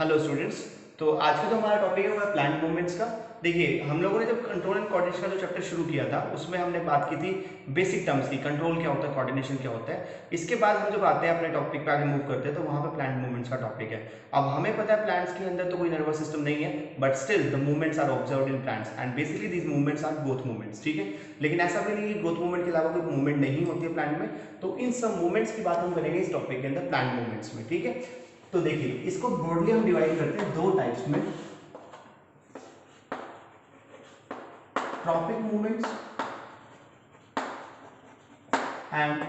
Hello students. तो आज का जो हमारा टॉपिक है वो है प्लांट मूवमेंट्स का। देखिए, हम लोगों ने जब कंट्रोल एंड कोऑर्डिनेशन का जो चैप्टर शुरू किया था उसमें हमने बात की थी बेसिक टर्म्स की, कंट्रोल क्या होता है, कोऑर्डिनेशन क्या होता है। इसके बाद हम जब आते हैं अपने टॉपिक पे आगे मूव करते हैं तो वहाँ पे प्लांट मूवमेंट्स का टॉपिक है। अब हमें पता है प्लांट्स के अंदर तो कोई नर्वस सिस्टम नहीं है, but still the movements are observed in plants and basically these movements are growth movements. ठीक है, लेकिन ऐसा भी नहीं है ग्रोथ मूवमेंट के अलावा कोई मूवमेंट नहीं होती है प्लांट में। तो इन सब मूवमेंट्स की बात हम करेंगे इस टॉपिक के अंदर, प्लांट मूवमेंट्स में। ठीक है, तो देखिए इसको ब्रॉडली हम डिवाइड करते हैं दो टाइप्स में, tropic movements and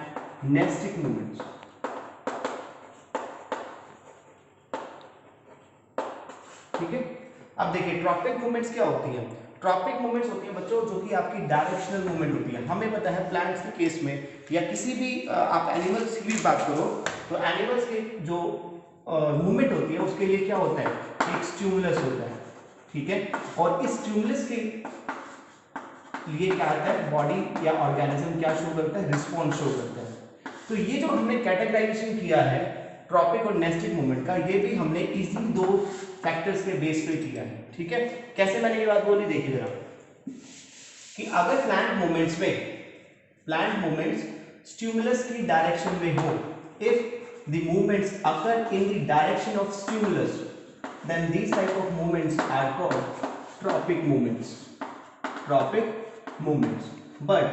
nastic movements. ठीक है, अब देखिए ट्रॉपिक मूवमेंट्स क्या होती हैं। ट्रॉपिक मूवमेंट्स होती हैं बच्चों जो कि आपकी डायरेक्शनल मूवमेंट होती है। हमें पता है प्लांट्स के केस में या किसी भी आप एनिमल्स की भी बात करो तो एनिमल्स के जो मूवमेंट होती है उसके लिए क्या होता है, एक स्टिमुलस होता है। ठीक है, और इस स्टिमुलस के लिए क्या आता है, बॉडी या ऑर्गेनिज्म क्या शो करता है, रिस्पॉन्स शो करता है। तो ये जो हमने कैटेगराइजेशन किया है ट्रॉपिक और नेस्टिक मूवमेंट का, ये भी हमने इसी दो फैक्टर्स के बेस पे किया है। ठीक है, कैसे मैंने ये बात बोली, देखिए जरा कि अगर प्लांट मूवमेंट्स स्टिमुलस की डायरेक्शन में हो, if the movements occur in the direction of stimulus, then these type of movements are called tropic movements. But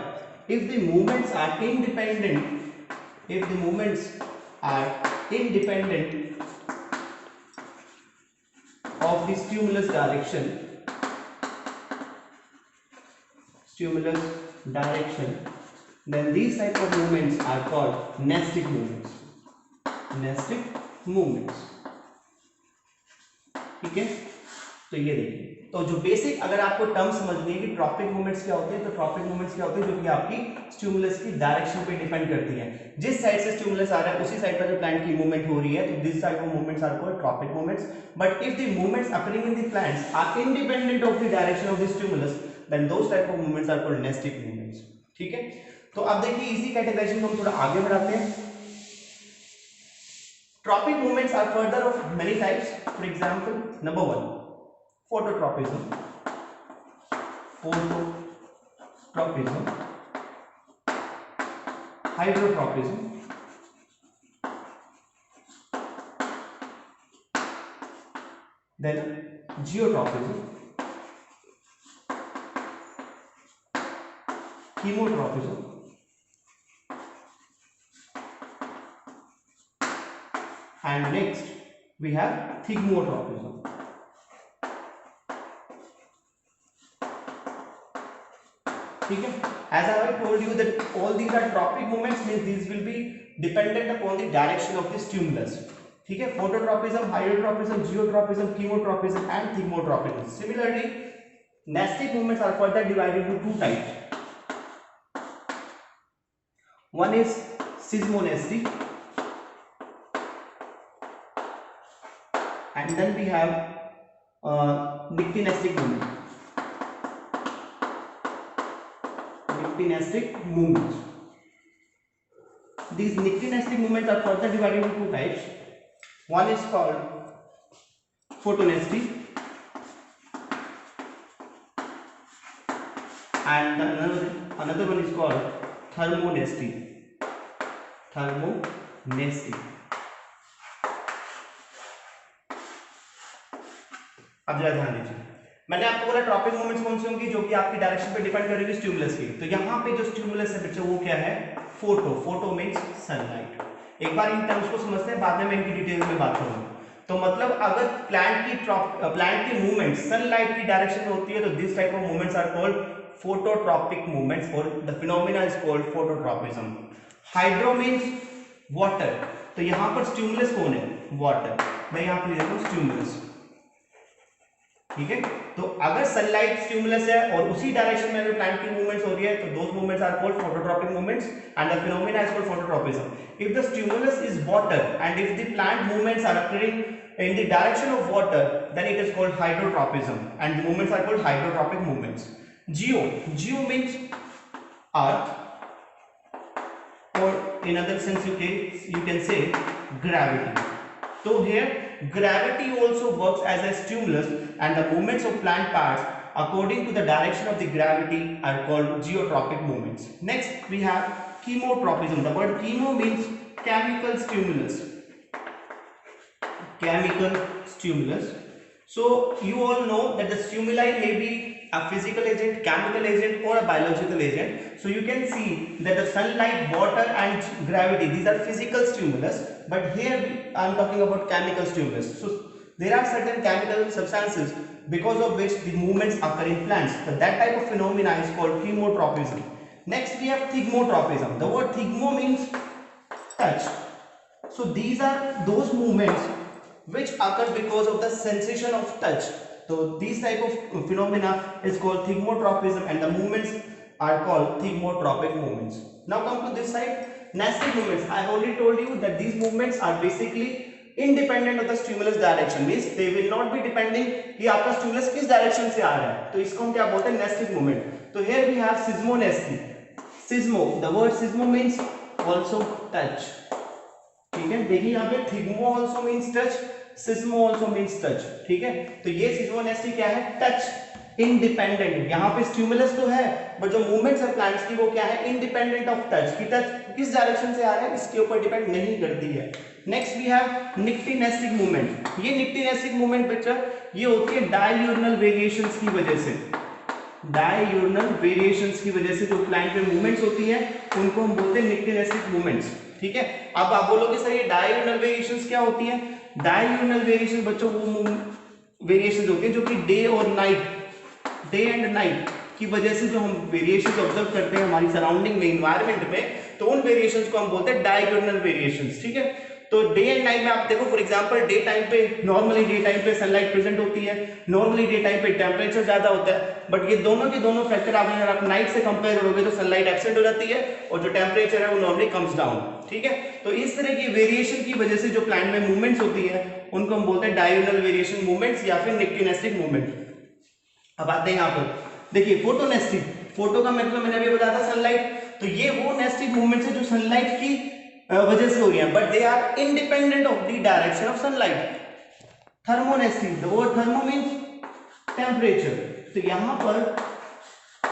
if the movements are independent of the stimulus direction, then these type of movements are called nestic movements. ठीक है, तो ये देखिए, तो जो basic अगर आपको term समझनी है कि ट्रॉपिक मूवमेंट्स क्या होते हैं, तो ट्रॉपिक मूवमेंट्स क्या होते हैं जो कि आपकी स्टिमुलस की डायरेक्शन पे डिपेंड करती है। जिस साइड से स्टिमुलस आ रहा है उसी साइड पर जो प्लांट की मूवमेंट हो रही है, तो this type of movements are called tropic movements. But if the movements occurring in the plants are independent of the direction of the stimulus, then those type of movements are called nastic movements. ठीक है, तो अब देखिए इसी categorisation को हम थोड़ा आगे बढ़ाते हैं। Tropic movements are further of many types. For example, number 1, phototropism, hydrotropism, then geotropism, chemotropism, and next we have thigmotropism. ठीक है, as I have told you that all these are tropic movements, means these will be dependent upon the direction of the stimulus. ठीक है, phototropism, hydrotropism, geotropism, chemotropism and thigmotropism. Similarly, nestic movements are further divided into two types. One is seismonestic, and then we have nyctinestic movement. These nyctinestic movements are further divided into two types. One is called photonestic and another one is called thermonestic. अब जरा ध्यान दीजिए, मैंने आपको बोला tropic movements कौन सी होंगी जो कि आपकी डायरेक्शन पे डिपेंड करेगी स्टिमुलस की। तो यहाँ पे जो स्टिमुलस है बच्चों वो क्या है, फोटो मींस सनलाइट। एक बार इन टर्म्स को समझते हैं, बाद में मैं इनकी डिटेल में बात करूंगा। तो मतलब अगर प्लांट की मूवमेंट सनलाइट की डायरेक्शन में होती है तो this type of movements are called phototropic movements और the phenomena is called phototropism. Hydro means water, तो यहाँ पर स्टिमुलस कौन है, वाटर। मैं यहाँ पे देखो स्टिमुलस। ठीक है, तो अगर सनलाइट स्टिमुलस है और उसी डायरेक्शन में अगर प्लांट की मूवमेंट्स हो रही है तो those movements are called phototropic movements and the phenomena is called phototropism. If the stimulus is water and if the plant movements are occurring in the direction of water, then it is called hydrotropism and the movements are called hydrotropic movements. Geo means earth, or in other sense you can say gravity. So here gravity also works as a stimulus and the movements of plant parts according to the direction of the gravity are called geotropic movements. Next we have chemotropism. The word chemo means chemical stimulus. Chemical stimulus. So you all know that the stimuli may be a physical agent, chemical agent or a biological agent. So you can see that the sunlight, water and gravity, these are physical stimulus, but here I am talking about chemical stimulus. So there are certain chemical substances because of which the movements occur in plants. So that type of phenomena is called chemotropism. Next we have thigmotropism. The word thigmo means touch. So these are those movements which occur because of the sensation of touch. So these type of phenomena is called thigmotropism and the movements are called thigmotropic movements. Now come to this side, nesting movements. I already told you that these movements are basically independent of the stimulus direction, means they will not be depending कि आपका stimulus किस direction से आ रहा है. तो इसको हम क्या बोलते हैं, nesting movement. तो here we have seismonesty. Seismo, the word seismo means also touch. ठीक है, देखिए यहाँ पे thigmo also means touch, seismo also means touch. ठीक है, तो ये seismonesty क्या है, touch इंडिपेंडेंट. यहाँ पे स्टिमुलस तो है बट जो मूवमेंट्स है प्लांट्स की वो क्या है, इंडिपेंडेंट ऑफ टच. की टच किस डायरेक्शन से आ रहा है इसके ऊपर डिपेंड नहीं करती है. Next we have nyctinastic movement. ये निक्टिनेस्टिक मूवमेंट बच्चा ये होती है डाययूरनल वेरिएशंस की वजह से. डाययूरनल वेरिएशंस की वजह से जो प्लांट में मूवमेंट्स होती है उनको हम बोलते हैं निक्टिनेस्टिक मूवमेंट्स. ठीक है, अब आप बोलोगे सर ये डाययूरनल वेरिएशंस क्या होती है. डाययूरनल वेरिएशन बच्चों वो वेरिएशंस होती है जो कि डे और नाइट, डे एंड नाइट की वजह से जो हम वेरिएशंस ऑब्जर्व करते हैं हमारी सराउंडिंग में, इन्वायरमेंट में, तो उन वेरिएशंस को हम बोलते हैं डायगोनल वेरिएशंस. ठीक है, तो डे एंड नाइट में आप देखो फॉर एग्जांपल डे टाइम पे नॉर्मली डे टाइम पे सनलाइट प्रेजेंट होती है, नॉर्मली डे टाइम पे टेम्परेचर ज्यादा होता है, बट ये दोनों के दोनों फैक्टर अगर आप नाइट से कंपेयर करोगे तो सनलाइट एब्सेंट हो जाती है और जो टेम्परेचर है वो नॉर्मली कम्स डाउन. ठीक है, तो इस तरह की वेरिएशन की वजह से जो प्लांट में मूवमेंट्स होती है उनको हम बोलते हैं डायगोनल वेरिएशन मूवमेंट्स या फिर निक्टिनेस्टिक मूवमेंट. अब आते हैं यहाँ पर देखिए फोटोनेस्टिक. फोटो का मतलब मैंने अभी बताया था सनलाइट, तो ये वो नेस्टिक मूवमेंट्स है जो सनलाइट की वजह से हो रही है but they are independent of the direction of sunlight. Thermonastic, the word thermo means temperature. तो यहाँ पर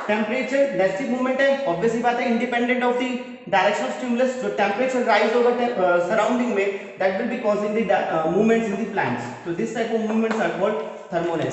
टेम्परेचर नेस्टिक मूवमेंट है, ऑब्वियसली बात है independent of the direction of stimulus. जो टेम्परेचर राइज होगा सराउंडिंग में that will be causing the movements in the plants. तो this type of movements are called थर्मोनेस्टिक.